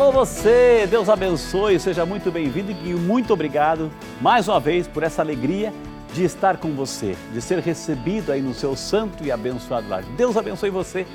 Alô você, Deus abençoe, seja muito bem-vindo e muito obrigado mais uma vez por essa alegria de estar com você, de ser recebido aí no seu santo e abençoado lar. Deus abençoe você,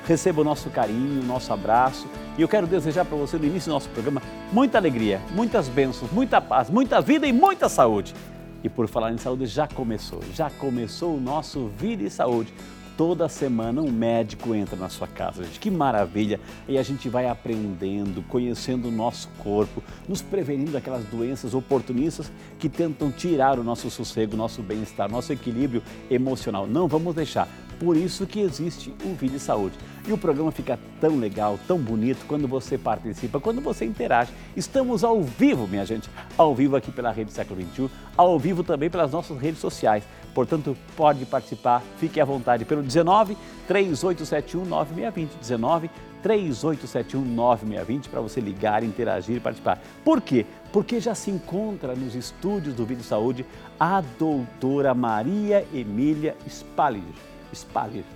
receba o nosso carinho, o nosso abraço e eu quero desejar para você no início do nosso programa muita alegria, muitas bênçãos, muita paz, muita vida e muita saúde. E por falar em saúde, já começou o nosso Vida e Saúde. Toda semana um médico entra na sua casa, gente, que maravilha! E a gente vai aprendendo, conhecendo o nosso corpo, nos prevenindo daquelas doenças oportunistas que tentam tirar o nosso sossego, o nosso bem-estar, nosso equilíbrio emocional. Não vamos deixar. Por isso que existe o Vida e Saúde. E o programa fica tão legal, tão bonito quando você participa, quando você interage. Estamos ao vivo, minha gente, ao vivo aqui pela Rede Século XXI, ao vivo também pelas nossas redes sociais. Portanto, pode participar, fique à vontade pelo 19 3871 9620, 19 3871 9620 para você ligar, interagir e participar. Por quê? Porque já se encontra nos estúdios do Vida e Saúde a doutora Maria Emília Spaller,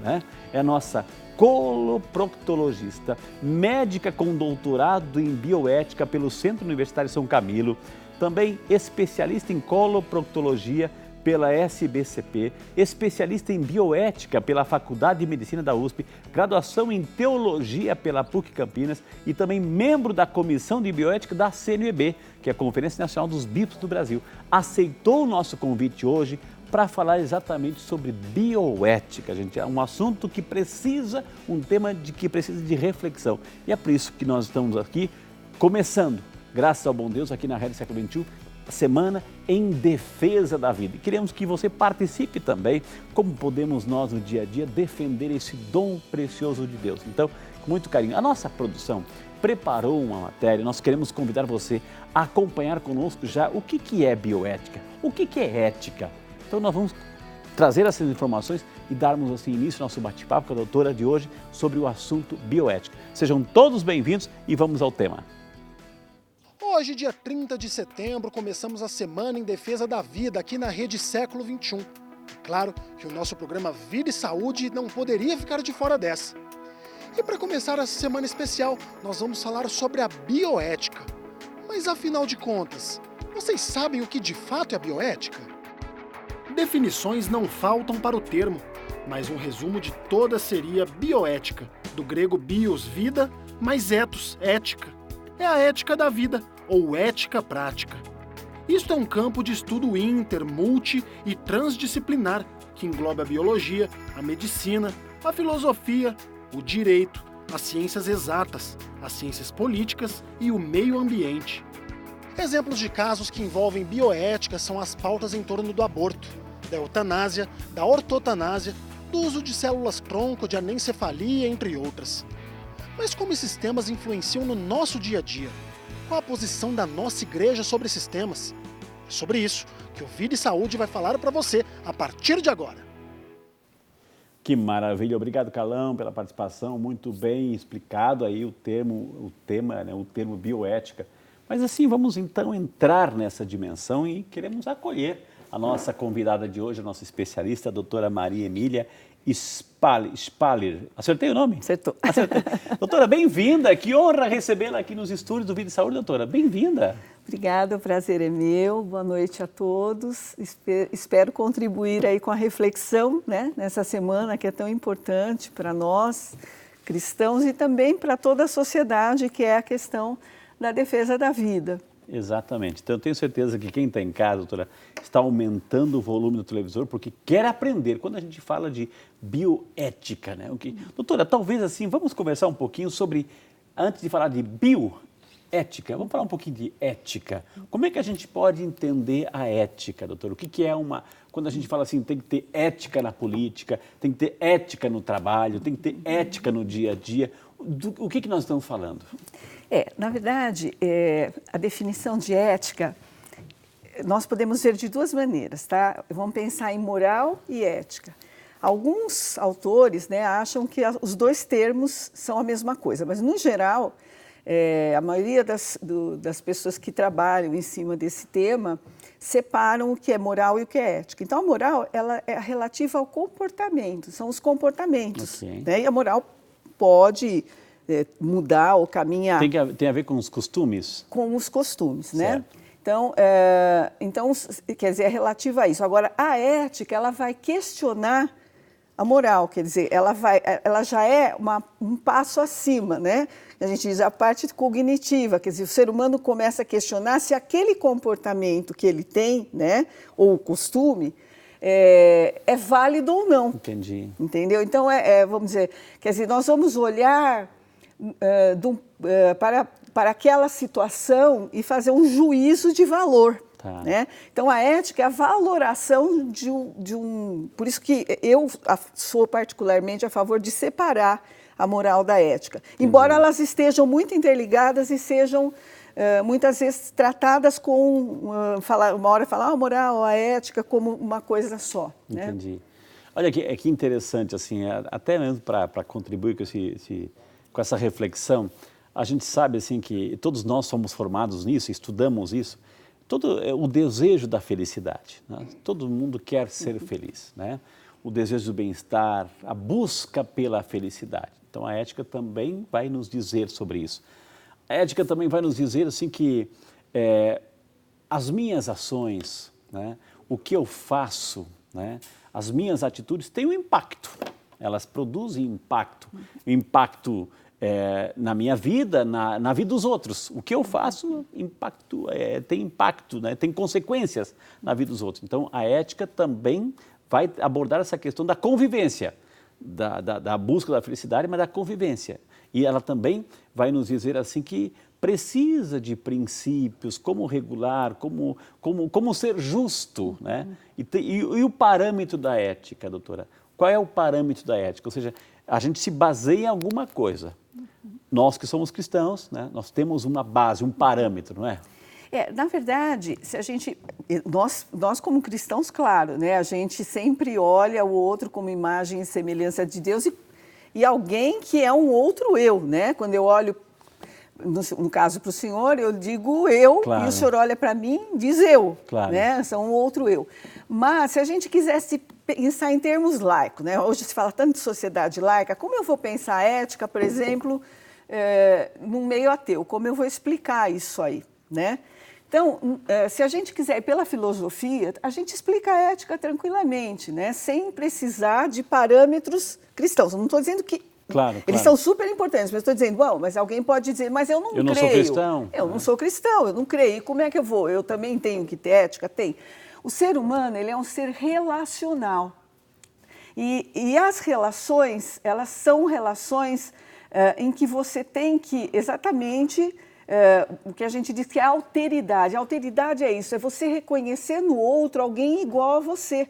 né? É a nossa coloproctologista, médica com doutorado em bioética pelo Centro Universitário São Camilo, também especialista em coloproctologia pela SBCP, especialista em bioética pela Faculdade de Medicina da USP, graduação em teologia pela PUC Campinas e também membro da Comissão de Bioética da CNBB, que é a Conferência Nacional dos Bispos do Brasil. Aceitou o nosso convite hoje para falar exatamente sobre bioética, gente. É um assunto que precisa, um tema que precisa de reflexão. E é por isso que nós estamos aqui, começando, graças ao bom Deus, aqui na Rede Século XXI, a semana em defesa da vida. E queremos que você participe também, como podemos nós no dia a dia defender esse dom precioso de Deus. Então, com muito carinho, a nossa produção preparou uma matéria, nós queremos convidar você a acompanhar conosco já o que é bioética, o que é ética. Então nós vamos trazer essas informações e darmos assim início ao nosso bate-papo com a doutora de hoje sobre o assunto bioética. Sejam todos bem-vindos e vamos ao tema. Hoje, dia 30 de setembro, começamos a Semana em Defesa da Vida aqui na Rede Século XXI. Claro que o nosso programa Vida e Saúde não poderia ficar de fora dessa. E para começar essa semana especial, nós vamos falar sobre a bioética. Mas afinal de contas, vocês sabem o que de fato é a bioética? Definições não faltam para o termo, mas um resumo de todas seria bioética, do grego bios, vida, mais ethos, ética. É a ética da vida, ou ética prática. Isto é um campo de estudo inter, multi e transdisciplinar que engloba a biologia, a medicina, a filosofia, o direito, as ciências exatas, as ciências políticas e o meio ambiente. Exemplos de casos que envolvem bioética são as pautas em torno do aborto, da eutanásia, da ortotanásia, do uso de células-tronco, de anencefalia, entre outras. Mas como esses temas influenciam no nosso dia a dia? Qual a posição da nossa igreja sobre esses temas? É sobre isso que o Vida e Saúde vai falar para você a partir de agora. Que maravilha, obrigado Calão pela participação, muito bem explicado aí o termo bioética. Mas assim, vamos então entrar nessa dimensão e queremos acolher a nossa convidada de hoje, a nossa especialista, a doutora Maria Emília Spaller. Acertei o nome? Acertou. Acertei. Doutora, bem-vinda, que honra recebê-la aqui nos estúdios do Vida e Saúde, doutora, bem-vinda. Obrigada, o prazer é meu, boa noite a todos. Espero contribuir aí com a reflexão, né, nessa semana que é tão importante para nós, cristãos, e também para toda a sociedade, que é a questão da defesa da vida. Exatamente. Então, eu tenho certeza que quem está em casa, doutora, está aumentando o volume do televisor porque quer aprender. Quando a gente fala de bioética, né? Doutora, talvez assim, vamos conversar um pouquinho sobre, antes de falar de bioética, vamos falar um pouquinho de ética. Como é que a gente pode entender a ética, doutora? O que é quando a gente fala assim, tem que ter ética na política, tem que ter ética no trabalho, tem que ter ética no dia a dia, o que nós estamos falando? Na verdade, a definição de ética, nós podemos ver de duas maneiras, tá? Vamos pensar em moral e ética. Alguns autores, né, acham que os dois termos são a mesma coisa, mas, no geral, a maioria das pessoas que trabalham em cima desse tema separam o que é moral e o que é ética. Então, a moral ela é relativa ao comportamento, são os comportamentos. Okay. Né? E a moral pode mudar ou caminhar. Tem a ver com os costumes? Com os costumes, né? Certo. Então, quer dizer, é relativo a isso. Agora, a ética, ela vai questionar a moral, quer dizer, ela já é um passo acima, né? A gente diz a parte cognitiva, quer dizer, o ser humano começa a questionar se aquele comportamento que ele tem, né, ou o costume, é válido ou não. Entendi. Entendeu? Então, vamos dizer, quer dizer, nós vamos olhar para aquela situação e fazer um juízo de valor. Tá. Né? Então, a ética é a valoração de um... Por isso que eu sou particularmente a favor de separar a moral da ética. Embora elas estejam muito interligadas e sejam, muitas vezes, tratadas com... uma hora falar a moral, a ética, como uma coisa só. Entendi. Né? Olha, que interessante, assim, até mesmo para contribuir com essa reflexão, a gente sabe assim, que todos nós somos formados nisso, estudamos isso, todo o desejo da felicidade, né? Todo mundo quer ser feliz, né? O desejo do bem-estar, a busca pela felicidade. Então, a ética também vai nos dizer sobre isso. A ética também vai nos dizer assim, que as minhas ações, né, o que eu faço, né, as minhas atitudes têm um impacto. Elas produzem impacto. Impacto na minha vida, na vida dos outros. O que eu faço tem impacto, né? Tem consequências na vida dos outros. Então, a ética também vai abordar essa questão da convivência, da busca da felicidade, mas da convivência. E ela também vai nos dizer assim que precisa de princípios, como regular, como ser justo, né? E o parâmetro da ética, doutora? Qual é o parâmetro da ética? Ou seja, a gente se baseia em alguma coisa. Nós que somos cristãos, né, nós temos uma base, um parâmetro, não é? Na verdade, se a gente, nós como cristãos, claro, né, a gente sempre olha o outro como imagem e semelhança de Deus e alguém que é um outro eu, né? Quando eu olho, no caso para o senhor, eu digo eu, claro. E o senhor olha para mim, diz eu, claro. Né? São um outro eu. Mas se a gente quisesse pensar em termos laicos, né? Hoje se fala tanto de sociedade laica, como eu vou pensar a ética, por exemplo, num meio ateu? Como eu vou explicar isso aí, né? Então, se a gente quiser ir pela filosofia, a gente explica a ética tranquilamente, né? Sem precisar de parâmetros cristãos. Eu não estou dizendo que eles são super importantes, mas estou dizendo, bom, mas alguém pode dizer, mas eu não creio. Eu não sou cristão. Eu não sou cristão, eu não creio. E como é que eu vou? Eu também tenho que ter ética? Tem. O ser humano, ele é um ser relacional. E as relações, elas são relações em que você tem que, exatamente, o que a gente diz que é a alteridade. A alteridade é isso, é você reconhecer no outro alguém igual a você.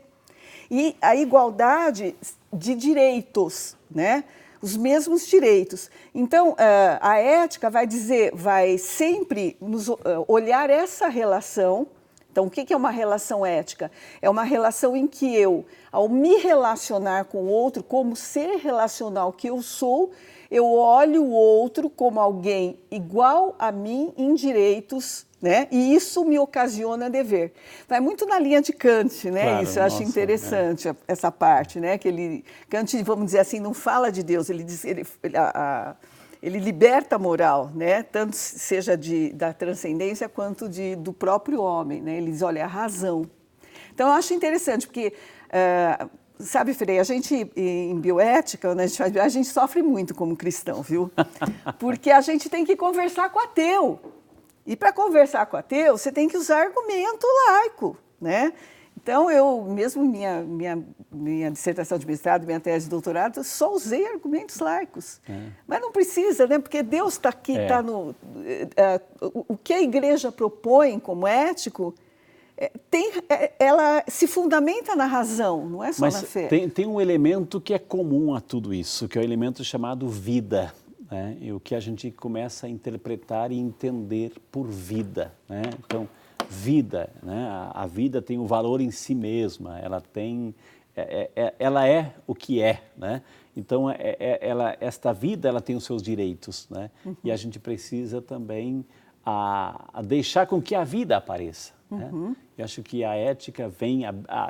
E a igualdade de direitos, né? Os mesmos direitos. Então, a ética vai sempre nos olhar essa relação. Então, o que é uma relação ética? É uma relação em que eu, ao me relacionar com o outro, como ser relacional que eu sou, eu olho o outro como alguém igual a mim em direitos, né? E isso me ocasiona dever. Vai muito na linha de Kant, né? Claro, isso eu acho interessante, essa parte, né? Que Kant, vamos dizer assim, não fala de Deus, ele diz, ele liberta a moral, né? Tanto seja da transcendência quanto do próprio homem, né? Ele diz, olha, a razão. Então, eu acho interessante, porque, sabe, Frei, a gente, em bioética, né, a gente sofre muito como cristão, viu? Porque a gente tem que conversar com o ateu. E para conversar com o ateu, você tem que usar argumento laico, né? Então, eu, mesmo minha dissertação de mestrado, minha tese de doutorado, eu só usei argumentos laicos. Mas não precisa, né? Porque Deus está aqui, está no... o que a igreja propõe como ético, ela se fundamenta na razão, não é só na fé. Tem um elemento que é comum a tudo isso, que é o elemento chamado vida. Né? E o que a gente começa a interpretar e entender por vida. Né? Então, vida, né? A vida tem um valor em si mesma, ela é o que é, né? Então, esta vida ela tem os seus direitos, né? E a gente precisa também a deixar com que a vida apareça. Né? Eu acho que a ética vem,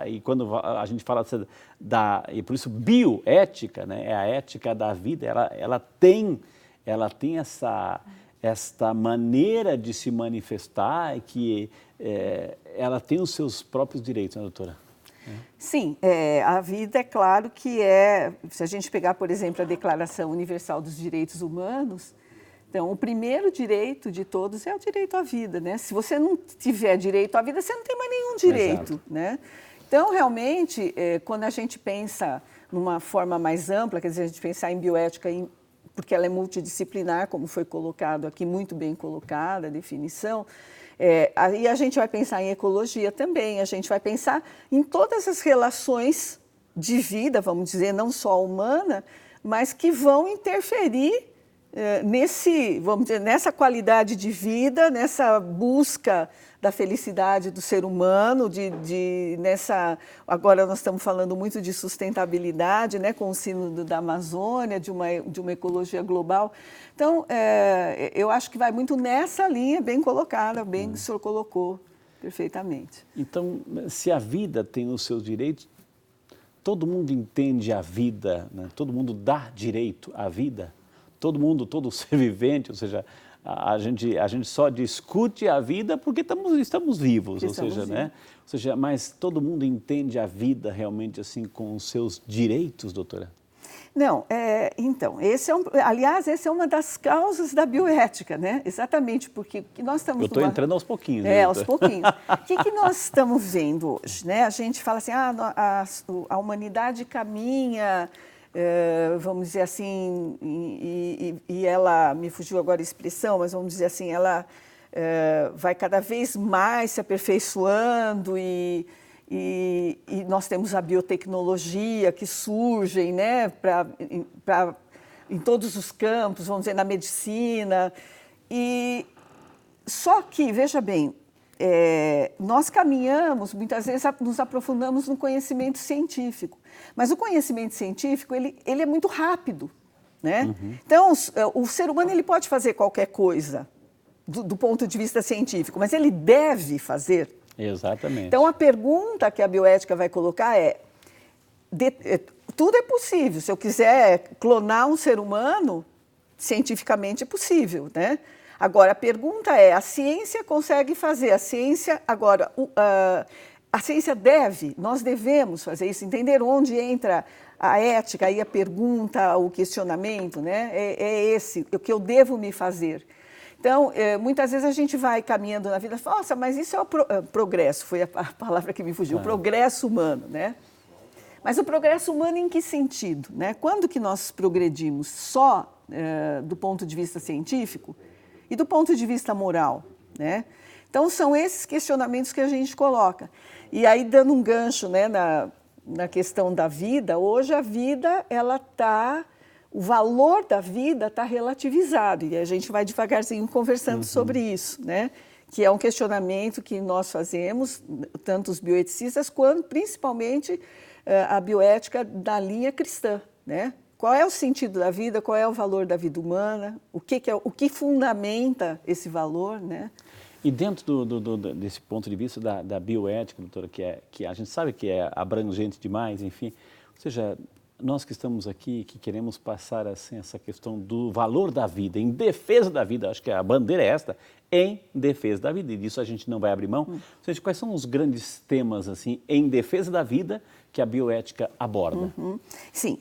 e quando a gente fala e por isso bioética, né? É a ética da vida, ela tem ela tem esta maneira de se manifestar e que ela tem os seus próprios direitos, né, doutora? Sim, a vida é claro que se a gente pegar, por exemplo, a Declaração Universal dos Direitos Humanos, então o primeiro direito de todos é o direito à vida, né? Se você não tiver direito à vida, você não tem mais nenhum direito, né? Então, realmente, quando a gente pensa numa forma mais ampla, quer dizer, a gente pensar em bioética, porque ela é multidisciplinar, como foi colocado aqui, muito bem colocada a definição, aí a gente vai pensar em ecologia também, a gente vai pensar em todas as relações de vida, vamos dizer, não só humana, mas que vão interferir vamos dizer, nessa qualidade de vida, nessa busca da felicidade do ser humano, agora nós estamos falando muito de sustentabilidade, né, com o Sínodo da Amazônia, de uma ecologia global. Então, eu acho que vai muito nessa linha, bem colocada, bem que o senhor colocou perfeitamente. Então, se a vida tem os seus direitos, todo mundo entende a vida, né? Todo mundo dá direito à vida, todo ser vivente, ou seja, a gente só discute a vida porque estamos vivos, né? Ou seja, mas todo mundo entende a vida realmente assim com os seus direitos, doutora? Não, então, aliás, essa é uma das causas da bioética, né? Exatamente, porque nós estamos... Eu estou entrando aos pouquinhos. Né, aos pouquinhos. O que nós estamos vendo hoje, né? A gente fala assim, a humanidade caminha... vamos dizer assim, e ela, me fugiu agora a expressão, mas vamos dizer assim, ela vai cada vez mais se aperfeiçoando e nós temos a biotecnologia que surge, né, em todos os campos, vamos dizer, na medicina. Só que, veja bem, nós caminhamos, muitas vezes nos aprofundamos no conhecimento científico, mas o conhecimento científico ele é muito rápido, né? Uhum. Então, o ser humano ele pode fazer qualquer coisa do ponto de vista científico, mas ele deve fazer. Exatamente. Então, a pergunta que a bioética vai colocar tudo é possível. Se eu quiser clonar um ser humano, cientificamente é possível, né? Agora, a pergunta a ciência consegue fazer, a ciência nós devemos fazer isso, entender onde entra a ética e a pergunta, o questionamento, né? Esse, o que eu devo me fazer. Então, muitas vezes a gente vai caminhando na vida e fala, nossa, mas isso é o progresso, foi a palavra que me fugiu, o progresso humano, né? Mas o progresso humano em que sentido, né? Quando que nós progredimos só do ponto de vista científico e do ponto de vista moral, né? Então, são esses questionamentos que a gente coloca. E aí, dando um gancho, né, na questão da vida, hoje a vida, o valor da vida está relativizado, e a gente vai devagarzinho conversando sobre isso, né? Que é um questionamento que nós fazemos, tanto os bioeticistas, quanto principalmente a bioética da linha cristã, né? Qual é o sentido da vida, qual é o valor da vida humana, o que fundamenta esse valor, né? E dentro desse ponto de vista da bioética, doutora, que a gente sabe que é abrangente demais, enfim, ou seja, nós que estamos aqui, que queremos passar assim, essa questão do valor da vida, em defesa da vida, acho que a bandeira é esta, em defesa da vida, e disso a gente não vai abrir mão. Ou seja, quais são os grandes temas assim, em defesa da vida que a bioética aborda? Sim,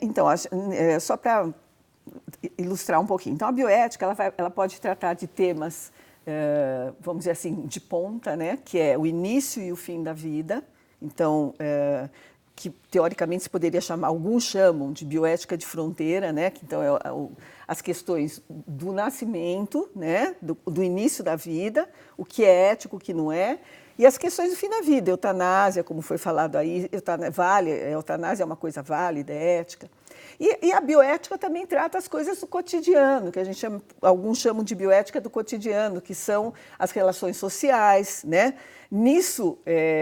então, só para ilustrar um pouquinho, então a bioética ela pode tratar de temas, vamos dizer assim, de ponta, né, que é o início e o fim da vida, então, que teoricamente se poderia chamar, alguns chamam de bioética de fronteira, né, que então as questões do nascimento, né, do início da vida, o que é ético, o que não é, e as questões do fim da vida, eutanásia, como foi falado aí, eutanásia é uma coisa válida, é ética. E a bioética também trata as coisas do cotidiano, que alguns chamam de bioética do cotidiano, que são as relações sociais, né? Nisso,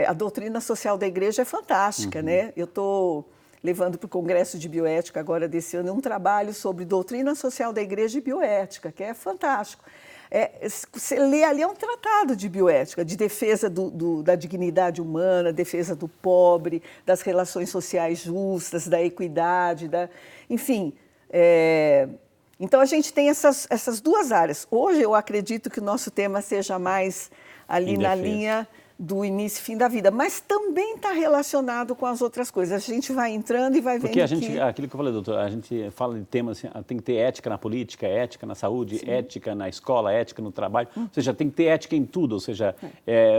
a doutrina social da igreja é fantástica, né? Eu estou levando para o Congresso de Bioética agora desse ano um trabalho sobre doutrina social da igreja e bioética, que é fantástico. Você lê ali, é um tratado de bioética, de defesa da dignidade humana, defesa do pobre, das relações sociais justas, da equidade, enfim, Então, a gente tem essas duas áreas. Hoje, eu acredito que o nosso tema seja mais ali na linha do início e fim da vida, mas também está relacionado com as outras coisas. A gente vai entrando e vai vendo Porque aquilo que eu falei, doutor, a gente fala de temas assim, tem que ter ética na política, ética na saúde, sim, ética na escola, ética no trabalho, ou seja, tem que ter ética em tudo, ou seja,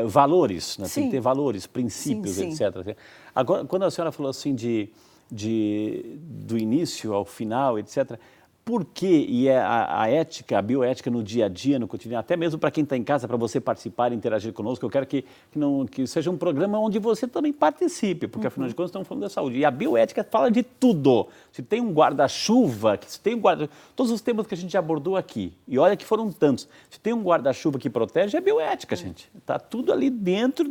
valores, né? Tem que ter valores, princípios, sim, etc. Agora, quando a senhora falou assim do início ao final, etc., por que a ética, a bioética no dia a dia, no cotidiano, até mesmo para quem está em casa, para você participar e interagir conosco, eu quero que seja um programa onde você também participe, porque afinal de contas estamos falando da saúde. E a bioética fala de tudo. Se tem um guarda-chuva, todos os temas que a gente já abordou aqui, e olha que foram tantos, se tem um guarda-chuva que protege, é bioética, gente. Está tudo ali dentro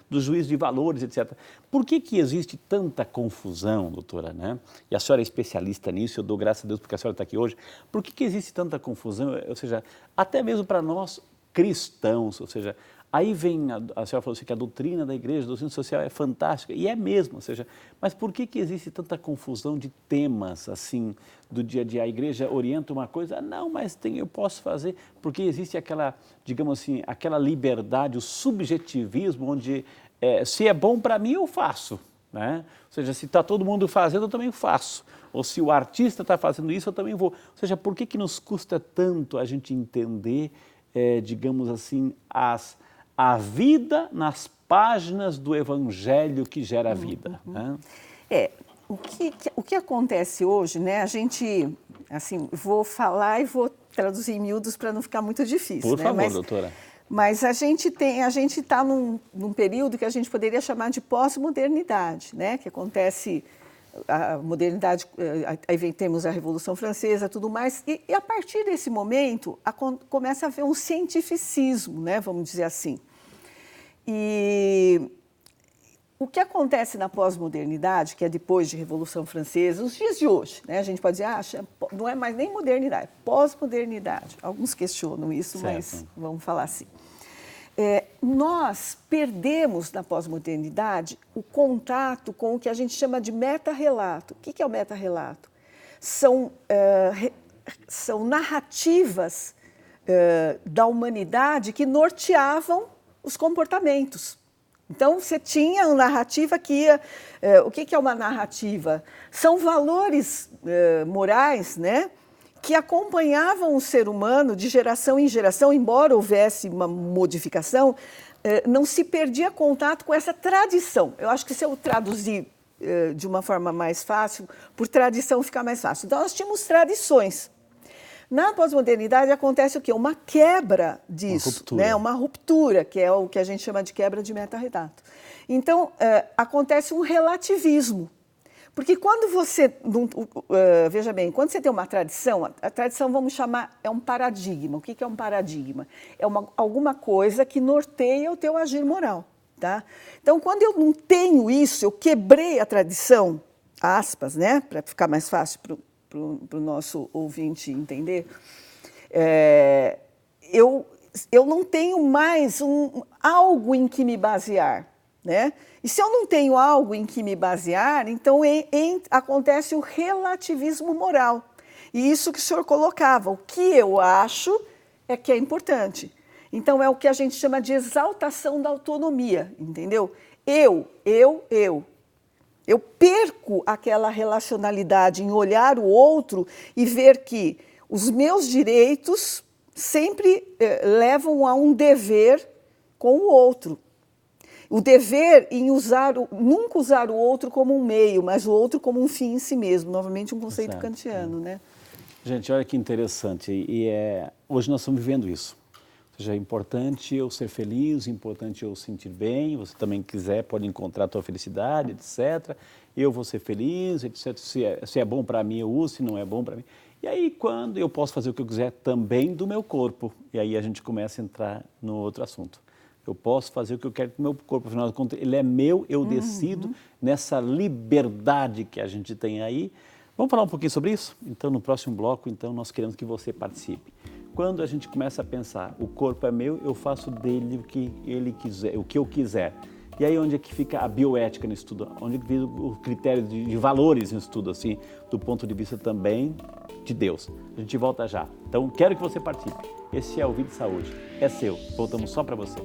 do juízo de valores, etc. Por que existe tanta confusão, doutora, né? E a senhora é especialista nisso, eu dou graças a Deus porque a senhora está aqui hoje. Por que existe tanta confusão? Ou seja, até mesmo para nós cristãos, ou seja, aí vem, a senhora falou assim que a doutrina da igreja, a doutrina social é fantástica, e é mesmo, ou seja, mas por que existe tanta confusão de temas, assim, do dia a dia? A igreja orienta uma coisa, não, mas eu posso fazer, porque existe aquela, digamos assim, aquela liberdade, o subjetivismo, onde se é bom para mim, eu faço, né? Ou seja, se está todo mundo fazendo, eu também faço. Ou se o artista está fazendo isso, eu também vou. Ou seja, por que nos custa tanto a gente entender, digamos assim, a vida nas páginas do Evangelho que gera a vida? Né? O que acontece hoje, né? A gente, assim, vou falar e vou traduzir em miúdos para não ficar muito difícil. Por favor, doutora. Mas a gente está num período que a gente poderia chamar de pós-modernidade, né? Que acontece a modernidade, aí temos a Revolução Francesa, tudo mais, e a partir desse momento começa a haver um cientificismo, né? Vamos dizer assim. E o que acontece na pós-modernidade, que é depois de Revolução Francesa, os dias de hoje, né? A gente pode dizer, não é mais nem modernidade, é pós-modernidade. Alguns questionam isso, certo, mas vamos falar assim. Nós perdemos na pós-modernidade o contato com o que a gente chama de meta-relato. O que é o meta-relato? São narrativas da humanidade que norteavam os comportamentos. Então, você tinha uma narrativa que ia... o que é uma narrativa? São valores morais, né? Que acompanhavam o ser humano de geração em geração, embora houvesse uma modificação, não se perdia contato com essa tradição. Eu acho que se eu traduzir de uma forma mais fácil, por tradição fica mais fácil. Então, nós tínhamos tradições. Na pós-modernidade acontece o quê? Uma quebra disso, uma ruptura, que é o que a gente chama de quebra de meta-relato. Então, acontece um relativismo. Porque quando você, veja bem, quando você tem uma tradição, a tradição vamos chamar, é um paradigma. O que é um paradigma? É alguma coisa que norteia o teu agir moral. Tá? Então, quando eu não tenho isso, eu quebrei a tradição, aspas, né, para ficar mais fácil para o nosso ouvinte entender, eu não tenho mais algo em que me basear. Né? E se eu não tenho algo em que me basear, então acontece o relativismo moral. E isso que o senhor colocava, o que eu acho é que é importante. Então, é o que a gente chama de exaltação da autonomia, entendeu? Eu perco aquela relacionalidade em olhar o outro e ver que os meus direitos sempre levam a um dever com o outro. O dever em nunca usar o outro como um meio, mas o outro como um fim em si mesmo. Novamente, um conceito kantiano, né? Gente, olha que interessante. Hoje nós estamos vivendo isso. Ou seja, é importante eu ser feliz, é importante eu sentir bem. Você também quiser, pode encontrar a tua felicidade, etc. Eu vou ser feliz, etc. Se é bom para mim, eu uso. Se não é bom para mim... E aí, quando eu posso fazer o que eu quiser também do meu corpo. E aí a gente começa a entrar no outro assunto. Eu posso fazer o que eu quero com o meu corpo, afinal de contas, ele é meu, eu decido, nessa liberdade que a gente tem aí. Vamos falar um pouquinho sobre isso? Então, no próximo bloco, nós queremos que você participe. Quando a gente começa a pensar, o corpo é meu, eu faço dele o que ele quiser, o que eu quiser. E aí, onde é que fica a bioética nisso tudo? Onde é que fica o critério de valores nisso tudo, assim, do ponto de vista também de Deus. A gente volta já. Então, quero que você participe. Esse é o Vida e Saúde. É seu. Voltamos só para você.